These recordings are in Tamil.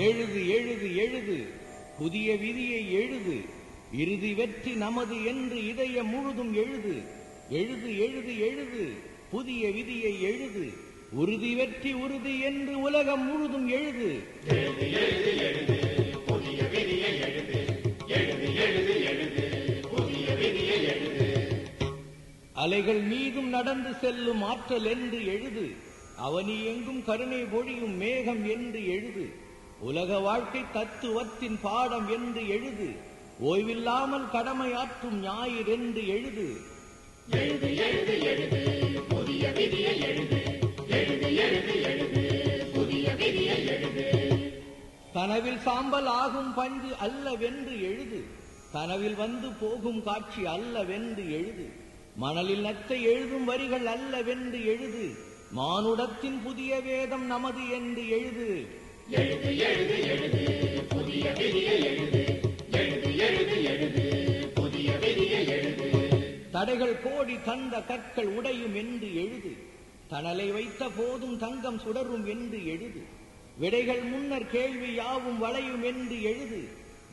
எழுது எழுது எழுது, புதிய விதியை எழுது, இறுதி வெற்றி நமது என்று இதயம் முழுதும் எழுது. எழுது எழுது எழுது, புதிய விதியை எழுது, உறுதி வெற்றி உறுதி என்று உலகம் முழுதும் எழுது. எழுது எழுது எழுது, புதிய விதியை எழுது. எழுது எழுது எழுது, புதிய விதியை எழுது. அலைகள் மீதும் நடந்து செல்லும் ஆற்றல் என்று எழுது, அவனி எங்கும் கருணை பொழியும் மேகம் என்று எழுது, உலக வாழ்க்கை தத்துவத்தின் பாடம் என்று எழுது, ஓய்வில்லாமல் கடமையாற்றும் ஞாயிறு என்று எழுது. எழுது எழுது எழுது, புதிய விதியை எழுது. எழுது எழுது எழுது, புதிய விதியை எழுது. கனவில் சாம்பல் ஆகும் பஞ்சு அல்லவென்று எழுது, கனவில் வந்து போகும் காட்சி அல்லவென்று எழுது, மணலில் நத்தை எழுதும் வரிகள் அல்லவென்று எழுது, மானுடத்தின் புதிய வேதம் நமது என்று எழுது. எழுது எழுது எழுது, புதிய விதியை எழுது. எழுது எழுது எழுது, புதிய விதியை எழுது. தடைகள் கோடி தந்த கற்கள் உடையும் என்று எழுது, தணலை வைத்த போதும் தங்கம் சுடரும் என்று எழுது, விடைகள் முன்னர் கேள்வி யாவும் வளையும் என்று எழுது,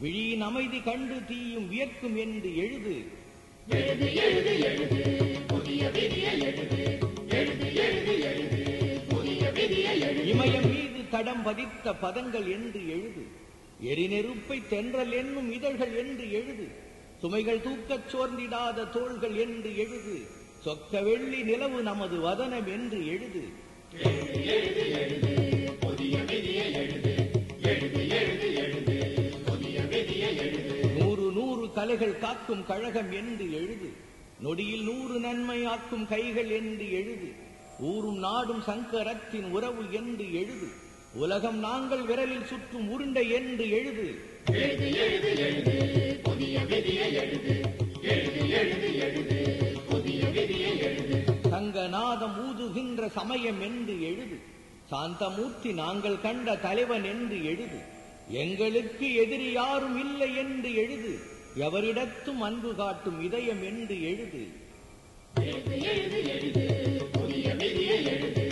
விழியின் அமைதி கண்டு தீயும் வியர்க்கும் என்று எழுது. எழுது எழுது எழுது, புதிய விதியை எழுது. எழுது எழுது எழுது, புதிய விதியை எழுது. இமயம் மீது தடம் பதித்த பதங்கள் என்று எழுது, எரிநெருப்பை தென்றல் என்னும் இதழ்கள் என்று எழுது, சுமைகள் தூக்கச் சோர்ந்திடாத தோள்கள் என்று எழுது, சொக்க வெள்ளி நிலவு நமது வதனம் என்று எழுது. எழுது எழுது எழுது, புதிய விதியை எழுது. எழுது எழுது எழுது, புதிய விதியை எழுது. 100 கலைகள் காக்கும் கழகம் என்று எழுது, நொடியில் 100 நன்மை ஆக்கும் கைகள் என்று எழுது, ஊரும் நாடும் சங்கரத்தின் உறவு என்று எழுது, உலகம் நாங்கள் விரலில் சுற்றும் உருண்டை என்று எழுது. எழுது எழுது எழுது, புதிய விதியை எழுது. எழுது எழுது எழுது, புதிய விதியை எழுது. சங்கநாதம் ஊதுகின்ற சமயம் என்று எழுது, சாந்தமூர்த்தி நாங்கள் கண்ட தலைவன் என்று எழுது, எங்களுக்கு எதிரி யாரும் இல்லை என்று எழுது, எவரிடத்தும் அன்பு காட்டும் இதயம் என்று எழுது. எழுது எழுது எழுது, புதிய விதியை எழுது.